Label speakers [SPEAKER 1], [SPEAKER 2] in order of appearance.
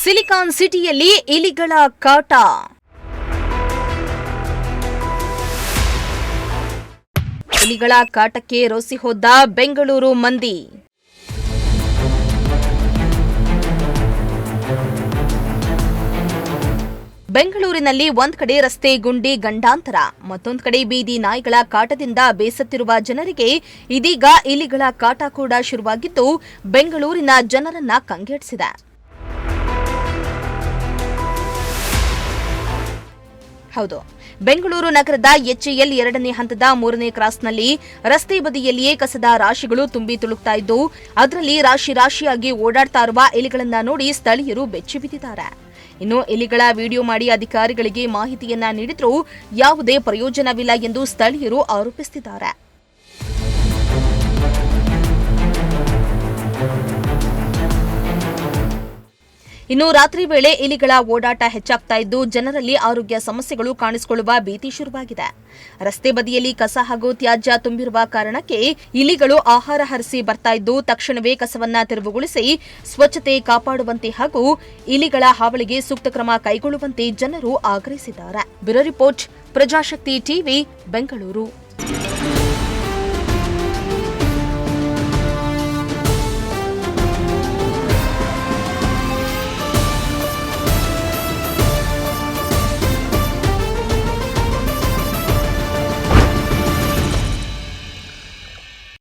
[SPEAKER 1] Silicon ಸಿಟಿಯಲ್ಲಿ ಇಲಿಗಳ ಕಾಟ. ಇಲಿಗಳ ಕಾಟಕ್ಕೆ ರೋಸಿ ಹೋದ ಬೆಂಗಳೂರು ಮಂದಿ. ಬೆಂಗಳೂರಿನಲ್ಲಿ ಒಂದ್ ಕಡೆ ರಸ್ತೆ ಗುಂಡಿ ಗಂಡಾಂತರ, ಮತ್ತೊಂದು ಕಡೆ ಬೀದಿ ನಾಯಿಗಳ ಕಾಟದಿಂದ ಬೇಸತ್ತಿರುವ ಜನರಿಗೆ ಇದೀಗ ಇಲಿಗಳ ಕಾಟ ಕೂಡ ಶುರುವಾಗಿದ್ದು ಬೆಂಗಳೂರಿನ ಜನರನ್ನ ಕಂಗೆಡಿಸಿದೆ. ಹೌದು, ಬೆಂಗಳೂರು ನಗರದ ಎಚ್ಎಎಲ್ 2ನೇ ಹಂತದ 3ನೇ ಕ್ರಾಸ್ನಲ್ಲಿ ರಸ್ತೆ ಬದಿಯಲ್ಲಿಯೇ ಕಸದ ರಾಶಿಗಳು ತುಂಬಿ ತುಳುಕ್ತಾ ಇದ್ದು, ಅದರಲ್ಲಿ ರಾಶಿಯಾಗಿ ಓಡಾಡ್ತಾ ಇರುವ ಇಲಿಗಳನ್ನ ನೋಡಿ ಸ್ಥಳೀಯರು ಬೆಚ್ಚಿ ಬಿದ್ದಿದ್ದಾರೆ. ಇನ್ನು ಇಲಿಗಳ ವಿಡಿಯೋ ಮಾಡಿ ಅಧಿಕಾರಿಗಳಿಗೆ ಮಾಹಿತಿಯನ್ನ ನೀಡಿದ್ರೂ ಯಾವುದೇ ಪ್ರಯೋಜನವಿಲ್ಲ ಎಂದು ಸ್ಥಳೀಯರು ಆರೋಪಿಸುತ್ತಿದ್ದಾರೆ. ಇನ್ನು ರಾತ್ರಿ ವೇಳೆ ಇಲಿಗಳ ಓಡಾಟ ಹೆಚ್ಚಾಗ್ತಾ ಇದ್ದು ಜನರಲ್ಲಿ ಆರೋಗ್ಯ ಸಮಸ್ಯೆಗಳು ಕಾಣಿಸಿಕೊಳ್ಳುವ ಭೀತಿ ಶುರುವಾಗಿದೆ. ರಸ್ತೆ ಬದಿಯಲ್ಲಿ ಕಸ ಹಾಗೂ ತ್ಯಾಜ್ಯ ತುಂಬಿರುವ ಕಾರಣಕ್ಕೆ ಇಲಿಗಳು ಆಹಾರ ಹರಿಸಿ ಬರ್ತಾ ಇದ್ದು, ತಕ್ಷಣವೇ ಕಸವನ್ನ ತೆರವುಗೊಳಿಸಿ ಸ್ವಚ್ಛತೆ ಕಾಪಾಡುವಂತೆ ಹಾಗೂ ಇಲಿಗಳ ಹಾವಳಿಗೆ ಸೂಕ್ತ ಕ್ರಮ ಕೈಗೊಳ್ಳುವಂತೆ ಜನರು ಆಗ್ರಹಿಸಿದ್ದಾರೆ. Bureau report, Prajashakti TV, Bengaluru.